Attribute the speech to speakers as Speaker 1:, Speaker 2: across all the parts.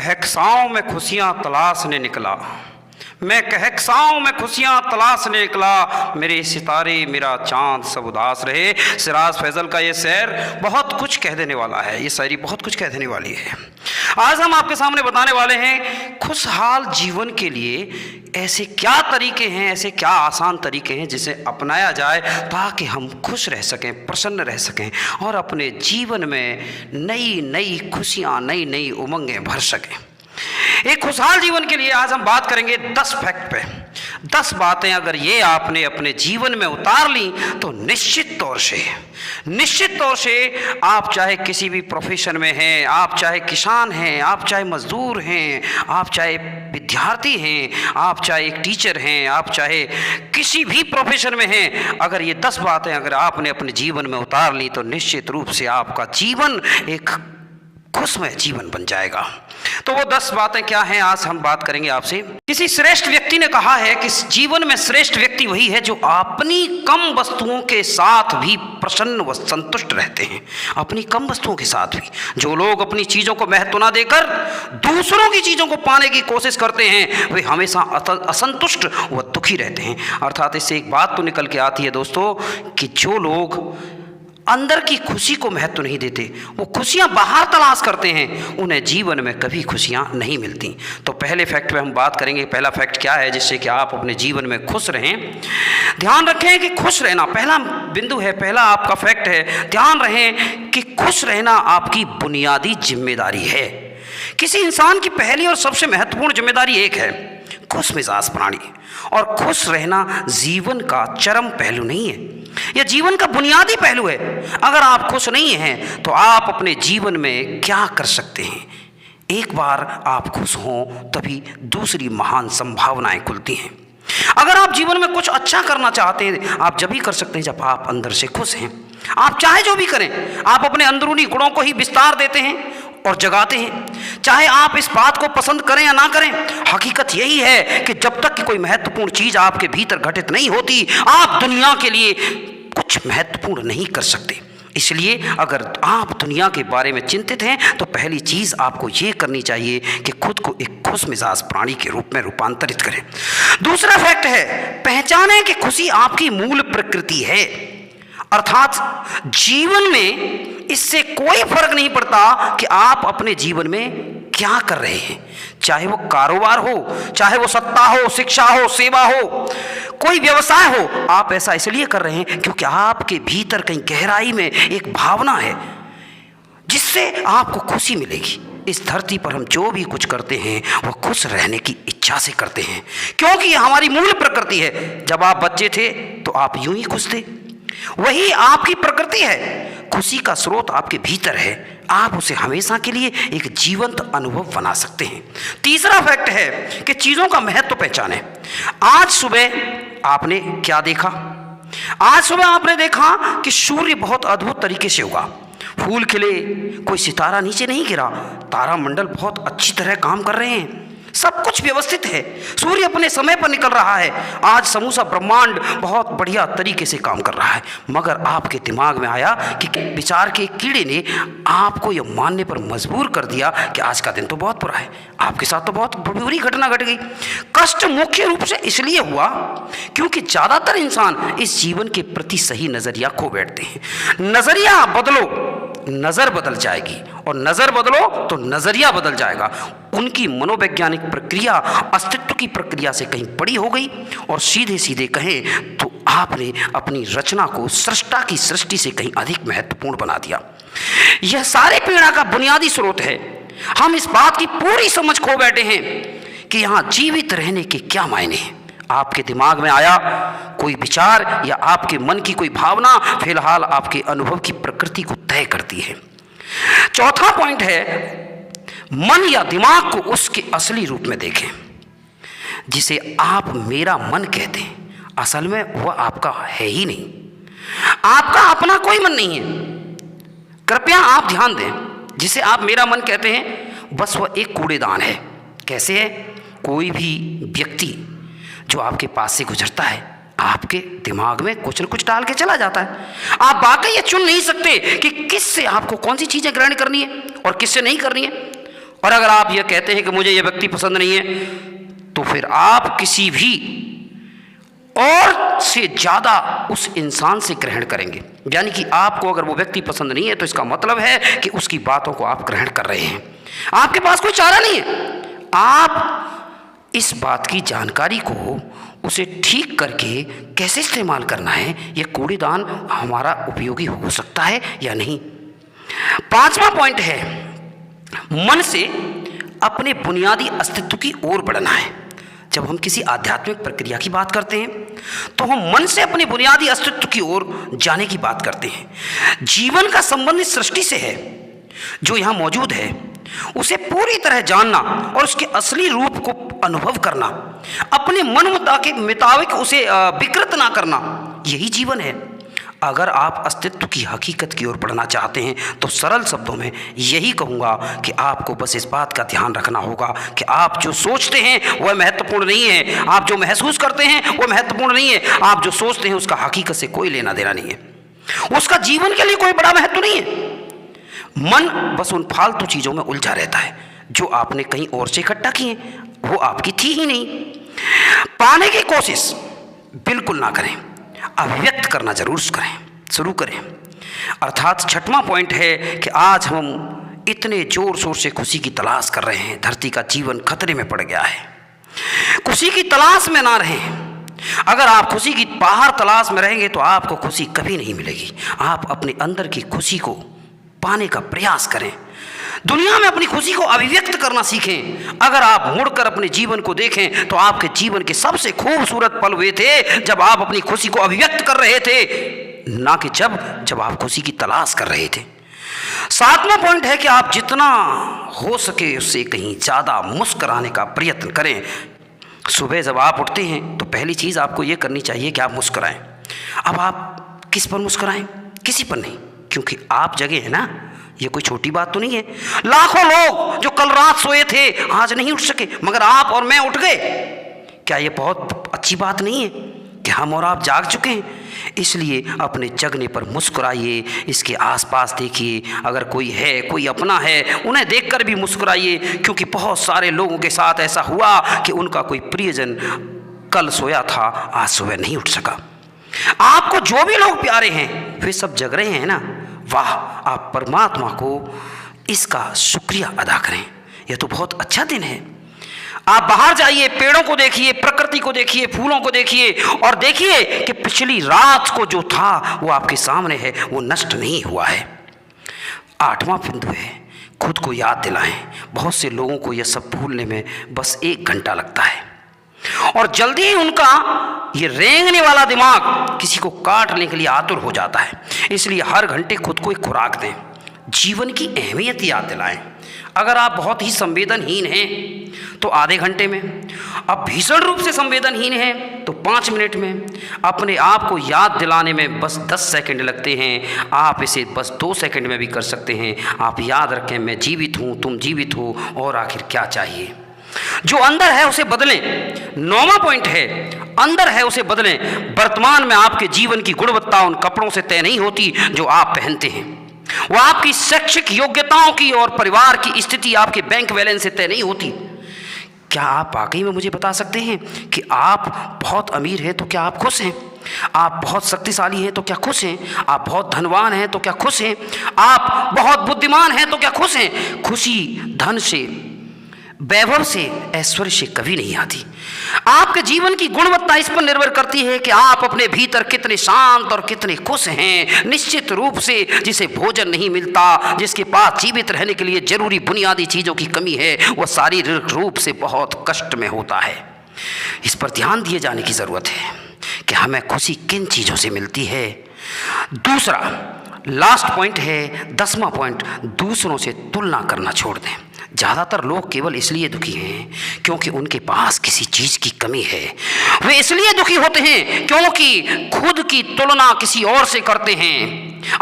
Speaker 1: कहकशाओं में खुशियाँ तलाशने निकला, मैं कहकशाओं में खुशियाँ तलाशने निकला, मेरे सितारे मेरा चांद सब उदास रहे। सिराज फैज़ल का ये शेर बहुत कुछ कह देने वाला है, ये शायरी बहुत कुछ कह देने वाली है। आज हम आपके सामने बताने वाले हैं खुशहाल जीवन के लिए ऐसे क्या तरीके हैं, ऐसे क्या आसान तरीके हैं जिसे अपनाया जाए ताकि हम खुश रह सकें, प्रसन्न रह सकें और अपने जीवन में नई नई खुशियाँ, नई नई उमंगें भर सकें। एक खुशहाल जीवन के लिए आज हम बात करेंगे 10 फैक्ट पे। 10 बातें अगर ये आपने अपने जीवन में उतार ली तो निश्चित तौर से आप चाहे किसी भी प्रोफेशन में हैं, आप चाहे किसान हैं, आप चाहे मजदूर हैं, आप चाहे विद्यार्थी हैं, आप चाहे एक टीचर हैं, आप चाहे किसी भी प्रोफेशन में हैं, अगर ये 10 बातें अगर आपने अपने जीवन में उतार ली तो निश्चित रूप से आपका जीवन एक खुशमय जीवन बन जाएगा। तो वो 10 बातें क्या हैं, आज हम बात करेंगे आपसे। किसी श्रेष्ठ व्यक्ति ने कहा है कि जीवन में श्रेष्ठ व्यक्ति वही है जो अपनी कम वस्तुओं के साथ भी प्रसन्न व संतुष्ट रहते हैं। अपनी कम वस्तुओं के साथ भी जो लोग अपनी चीज़ों को महत्व न देकर दूसरों की चीज़ों को पाने की कोशिश करते हैं वे हमेशा असंतुष्ट व दुखी रहते हैं। अर्थात इससे एक बात तो निकल के आती है दोस्तों कि जो लोग अंदर की खुशी को महत्व नहीं देते, वो खुशियाँ बाहर तलाश करते हैं, उन्हें जीवन में कभी खुशियाँ नहीं मिलती। तो पहले फैक्ट पे हम बात करेंगे। पहला फैक्ट क्या है जिससे कि आप अपने जीवन में खुश रहें। ध्यान रखें कि खुश रहना पहला बिंदु है, पहला आपका फैक्ट है। ध्यान रहें कि खुश रहना आपकी बुनियादी जिम्मेदारी है। किसी इंसान की पहली और सबसे महत्वपूर्ण जिम्मेदारी एक है, खुश मिजाज प्राणी। और खुश रहना जीवन का चरम पहलू नहीं है, यह जीवन का बुनियादी पहलू है। अगर आप खुश नहीं हैं तो आप अपने जीवन में क्या कर सकते हैं? एक बार आप खुश हों तभी दूसरी महान संभावनाएं खुलती हैं। अगर आप जीवन में कुछ अच्छा करना चाहते हैं आप जब भी कर सकते हैं जब आप अंदर से खुश हैं। आप चाहे जो भी करें, आप अपने अंदरूनी गुणों को ही विस्तार देते हैं और जगाते हैं। चाहे आप इस बात को पसंद करें या ना करें, हकीकत यही है कि जब तक कि कोई महत्वपूर्ण चीज़ आपके भीतर घटित नहीं होती आप दुनिया के लिए कुछ महत्वपूर्ण नहीं कर सकते। इसलिए अगर आप दुनिया के बारे में चिंतित हैं तो पहली चीज़ आपको ये करनी चाहिए कि खुद को एक खुश मिजाज प्राणी के रूप में रूपांतरित करें। दूसरा फैक्ट है, पहचानें कि खुशी आपकी मूल प्रकृति है। अर्थात जीवन में इससे कोई फर्क नहीं पड़ता कि आप अपने जीवन में क्या कर रहे हैं, चाहे वो कारोबार हो, चाहे वो सत्ता हो, शिक्षा हो, सेवा हो, कोई व्यवसाय हो। आप ऐसा इसलिए कर रहे हैं क्योंकि आपके भीतर कहीं गहराई में एक भावना है जिससे आपको खुशी मिलेगी। इस धरती पर हम जो भी कुछ करते हैं वो खुश रहने की इच्छा से करते हैं, क्योंकि ये हमारी मूल प्रकृति है। जब आप बच्चे थे तो आप यूं ही खुश थे, वही आपकी प्रकृति है। खुशी का स्रोत आपके भीतर है, आप उसे हमेशा के लिए एक जीवंत अनुभव बना सकते हैं। तीसरा फैक्ट है कि चीज़ों का महत्व पहचानें। आज सुबह आपने क्या देखा? आज सुबह आपने देखा कि सूर्य बहुत अद्भुत तरीके से उगा, फूल खिले, कोई सितारा नीचे नहीं गिरा, तारा मंडल बहुत अच्छी तरह काम कर रहे हैं, सब कुछ व्यवस्थित है, सूर्य अपने समय पर निकल रहा है। आज समूचा ब्रह्मांड बहुत बढ़िया तरीके से काम कर रहा है। मगर आपके दिमाग में आया कि विचार के कीड़े ने आपको यह मानने पर मजबूर कर दिया कि आज का दिन तो बहुत बुरा है, आपके साथ तो बहुत बुरी घटना घट गई। कष्ट मुख्य रूप से इसलिए हुआ क्योंकि ज़्यादातर इंसान इस जीवन के प्रति सही नज़रिया खो बैठते हैं। नज़रिया बदलो, नज़र बदल जाएगी, और नज़र बदलो तो नज़रिया बदल जाएगा। उनकी मनोवैज्ञानिक प्रक्रिया अस्तित्व की प्रक्रिया से कहीं बड़ी हो गई, और सीधे सीधे कहें तो आपने अपनी रचना को सृष्टा की सृष्टि से कहीं अधिक महत्वपूर्ण बना दिया। यह सारे पीड़ा का बुनियादी स्रोत है। हम इस बात की पूरी समझ खो बैठे हैं कि यहाँ जीवित रहने के क्या मायने हैं। आपके दिमाग में आया कोई विचार या आपके मन की कोई भावना फिलहाल आपके अनुभव की प्रकृति को तय करती है। चौथा पॉइंट है, मन या दिमाग को उसके असली रूप में देखें। जिसे आप मेरा मन कहते हैं असल में वह आपका है ही नहीं, आपका अपना कोई मन नहीं है। कृपया आप ध्यान दें, जिसे आप मेरा मन कहते हैं बस वह एक कूड़ेदान है। कैसे है? कोई भी व्यक्ति जो आपके पास से गुजरता है आपके दिमाग में कुछ न कुछ डाल के चला जाता है। आप वाकई ये चुन नहीं सकते कि किससे आपको कौन सी चीज़ें ग्रहण करनी है और किससे नहीं करनी है। और अगर आप यह कहते हैं कि मुझे यह व्यक्ति पसंद नहीं है, तो फिर आप किसी भी और से ज़्यादा उस इंसान से ग्रहण करेंगे। यानी कि आपको अगर वो व्यक्ति पसंद नहीं है तो इसका मतलब है कि उसकी बातों को आप ग्रहण कर रहे हैं। आपके पास कोई चारा नहीं है। आप इस बात की जानकारी को उसे ठीक करके कैसे इस्तेमाल करना है, यह कूड़ेदान हमारा उपयोगी हो सकता है या नहीं। 5वां पॉइंट है, मन से अपने बुनियादी अस्तित्व की ओर बढ़ना है। जब हम किसी आध्यात्मिक प्रक्रिया की बात करते हैं तो हम मन से अपने बुनियादी अस्तित्व की ओर जाने की बात करते हैं। जीवन का संबंध इस सृष्टि से है जो यहाँ मौजूद है, उसे पूरी तरह जानना और उसके असली रूप को अनुभव करना, अपने मन मुताबिक उसे विकृत ना करना, यही जीवन है। अगर आप अस्तित्व की हकीकत की ओर बढ़ना चाहते हैं तो सरल शब्दों में यही कहूँगा कि आपको बस इस बात का ध्यान रखना होगा कि आप जो सोचते हैं वह महत्वपूर्ण नहीं है, आप जो महसूस करते हैं वह महत्वपूर्ण नहीं है, आप जो सोचते हैं उसका हकीकत से कोई लेना देना नहीं है, उसका जीवन के लिए कोई बड़ा महत्व नहीं है। मन बस उन फालतू चीज़ों में उलझा रहता है जो आपने कहीं और से इकट्ठा किए, वो आपकी थी ही नहीं। पाने की कोशिश बिल्कुल ना करें, अभिव्यक्त करना जरूर शुरू करें। अर्थात 6वां पॉइंट है कि आज हम इतने जोर शोर से खुशी की तलाश कर रहे हैं, धरती का जीवन खतरे में पड़ गया है। खुशी की तलाश में ना रहें। अगर आप खुशी की बाहर तलाश में रहेंगे तो आपको खुशी कभी नहीं मिलेगी। आप अपने अंदर की खुशी को पाने का प्रयास करें, दुनिया में अपनी खुशी को अभिव्यक्त करना सीखें। अगर आप मुड़कर अपने जीवन को देखें तो आपके जीवन के सबसे खूबसूरत पल हुए थे जब आप अपनी खुशी को अभिव्यक्त कर रहे थे, ना कि जब आप खुशी की तलाश कर रहे थे। 7वां पॉइंट है कि आप जितना हो सके उससे कहीं ज़्यादा मुस्कुराने का प्रयत्न करें। सुबह जब आप उठते हैं तो पहली चीज़ आपको ये करनी चाहिए कि आप मुस्कुराएं। अब आप किस पर मुस्कुराएं? किसी पर नहीं, क्योंकि आप जगे हैं ना, ये कोई छोटी बात तो नहीं है। लाखों लोग जो कल रात सोए थे आज नहीं उठ सके, मगर आप और मैं उठ गए। क्या ये बहुत अच्छी बात नहीं है कि हम और आप जाग चुके हैं? इसलिए अपने जगने पर मुस्कुराइए, इसके आसपास देखिए, अगर कोई है, कोई अपना है, उन्हें देखकर भी मुस्कुराइए, क्योंकि बहुत सारे लोगों के साथ ऐसा हुआ कि उनका कोई प्रियजन कल सोया था, आज सुबह नहीं उठ सका। आपको जो भी लोग प्यारे हैं वे सब जग रहे हैं ना, वाह, आप परमात्मा को इसका शुक्रिया अदा करें। यह तो बहुत अच्छा दिन है। आप बाहर जाइए, पेड़ों को देखिए, प्रकृति को देखिए, फूलों को देखिए और देखिए कि पिछली रात को जो था वो आपके सामने है, वो नष्ट नहीं हुआ है। 8वां बिंदु है, खुद को याद दिलाएं। बहुत से लोगों को यह सब भूलने में बस 1 घंटा लगता है और जल्दी ही उनका ये रेंगने वाला दिमाग किसी को काटने के लिए आतुर हो जाता है। इसलिए हर घंटे खुद को एक खुराक दें, जीवन की अहमियत याद दिलाएं। अगर आप बहुत ही संवेदनहीन हैं तो आधे घंटे में, अब भीषण रूप से संवेदनहीन हैं तो 5 मिनट में। अपने आप को याद दिलाने में बस 10 सेकंड लगते हैं, आप इसे बस 2 सेकंड में भी कर सकते हैं। आप याद रखें, मैं जीवित हूँ, तुम जीवित हो, और आखिर क्या चाहिए। जो अंदर है उसे बदलें। 9वां पॉइंट है, अंदर है उसे बदलें। वर्तमान में आपके जीवन की गुणवत्ता उन कपड़ों से तय नहीं होती जो आप पहनते हैं, वो आपकी शैक्षिक योग्यताओं की और परिवार की स्थिति, आपके बैंक बैलेंस से तय नहीं होती। क्या आप वाकई में मुझे बता सकते हैं कि आप बहुत अमीर हैं तो क्या आप खुश हैं? आप बहुत शक्तिशाली हैं तो क्या खुश हैं? आप बहुत धनवान हैं तो क्या खुश हैं? आप बहुत बुद्धिमान हैं तो क्या खुश हैं? खुशी धन से, वैभव से, ऐश्वर्य से कभी नहीं आती। आपके जीवन की गुणवत्ता इस पर निर्भर करती है कि आप अपने भीतर कितने शांत और कितने खुश हैं। निश्चित रूप से जिसे भोजन नहीं मिलता, जिसके पास जीवित रहने के लिए जरूरी बुनियादी चीज़ों की कमी है, वह शारीरिक रूप से बहुत कष्ट में होता है। इस पर ध्यान दिए जाने की ज़रूरत है कि हमें खुशी किन चीज़ों से मिलती है। दूसरा, लास्ट पॉइंट है, 10वां पॉइंट, दूसरों से तुलना करना छोड़ दें। ज़्यादातर लोग केवल इसलिए दुखी हैं क्योंकि उनके पास किसी चीज़ की कमी है। वे इसलिए दुखी होते हैं क्योंकि खुद की तुलना किसी और से करते हैं।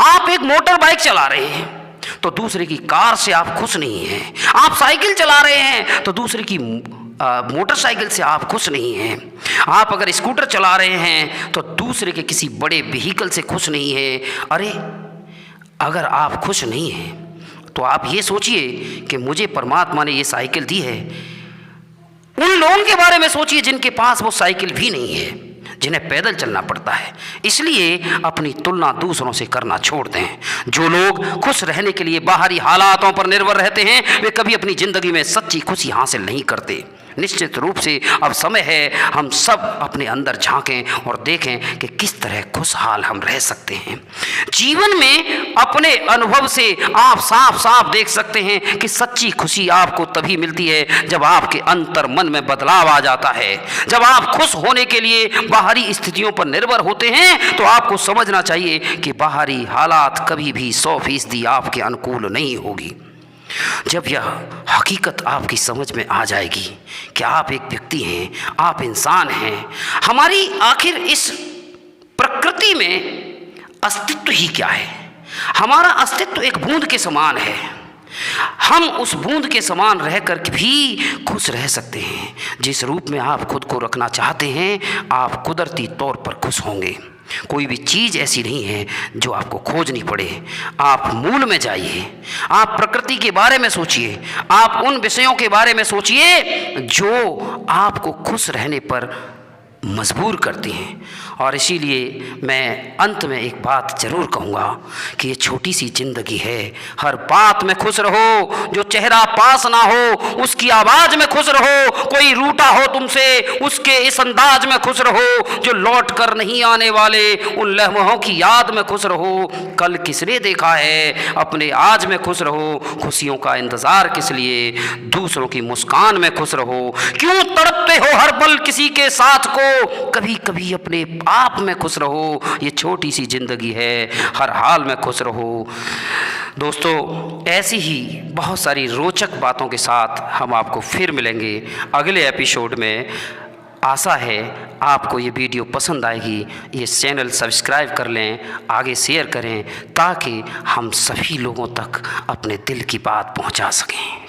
Speaker 1: आप एक मोटर बाइक चला रहे हैं तो दूसरे की कार से आप खुश नहीं हैं। आप साइकिल चला रहे हैं तो दूसरे की मोटरसाइकिल से आप खुश नहीं हैं। आप अगर स्कूटर चला रहे हैं तो दूसरे के किसी बड़े व्हीकल से खुश नहीं हैं। अरे, अगर आप खुश नहीं हैं तो आप ये सोचिए कि मुझे परमात्मा ने ये साइकिल दी है, उन लोगों के बारे में सोचिए जिनके पास वो साइकिल भी नहीं है, जिन्हें पैदल चलना पड़ता है। इसलिए अपनी तुलना दूसरों से करना छोड़ दें। जो लोग खुश रहने के लिए बाहरी हालातों पर निर्भर रहते हैं, वे कभी अपनी ज़िंदगी में सच्ची खुशी हासिल नहीं करते। निश्चित रूप से अब समय है हम सब अपने अंदर झांकें और देखें कि किस तरह खुशहाल हम रह सकते हैं। जीवन में अपने अनुभव से आप साफ साफ देख सकते हैं कि सच्ची खुशी आपको तभी मिलती है जब आपके अंतर मन में बदलाव आ जाता है। जब आप खुश होने के लिए बाहरी स्थितियों पर निर्भर होते हैं तो आपको समझना चाहिए कि बाहरी हालात कभी भी 100% आपके अनुकूल नहीं होगी। जब यह हकीकत आपकी समझ में आ जाएगी कि आप एक व्यक्ति हैं, आप इंसान हैं, हमारी आखिर इस प्रकृति में अस्तित्व ही क्या है। हमारा अस्तित्व एक बूंद के समान है। हम उस बूंद के समान रहकर भी खुश रह सकते हैं। जिस रूप में आप खुद को रखना चाहते हैं, आप कुदरती तौर पर खुश होंगे। कोई भी चीज़ ऐसी नहीं है जो आपको खोजनी पड़े। आप मूल में जाइए, आप प्रकृति के बारे में सोचिए, आप उन विषयों के बारे में सोचिए जो आपको खुश रहने पर मजबूर करती हैं। और इसीलिए मैं अंत में एक बात ज़रूर कहूँगा कि ये छोटी सी ज़िंदगी है, हर बात में खुश रहो। जो चेहरा पास ना हो उसकी आवाज़ में खुश रहो। कोई रूठा हो तुमसे उसके इस अंदाज में खुश रहो। जो लौट कर नहीं आने वाले उन लम्हों की याद में खुश रहो। कल किसने देखा है, अपने आज में खुश रहो। खुशियों का इंतज़ार किस लिए, दूसरों की मुस्कान में खुश रहो। क्यों तड़पते हो हर पल किसी के साथ को, कभी कभी अपने आप में खुश रहो। ये छोटी सी जिंदगी है, हर हाल में खुश रहो। दोस्तों, ऐसी ही बहुत सारी रोचक बातों के साथ हम आपको फिर मिलेंगे अगले एपिसोड में। आशा है आपको ये वीडियो पसंद आएगी। ये चैनल सब्सक्राइब कर लें, आगे शेयर करें ताकि हम सभी लोगों तक अपने दिल की बात पहुंचा सकें।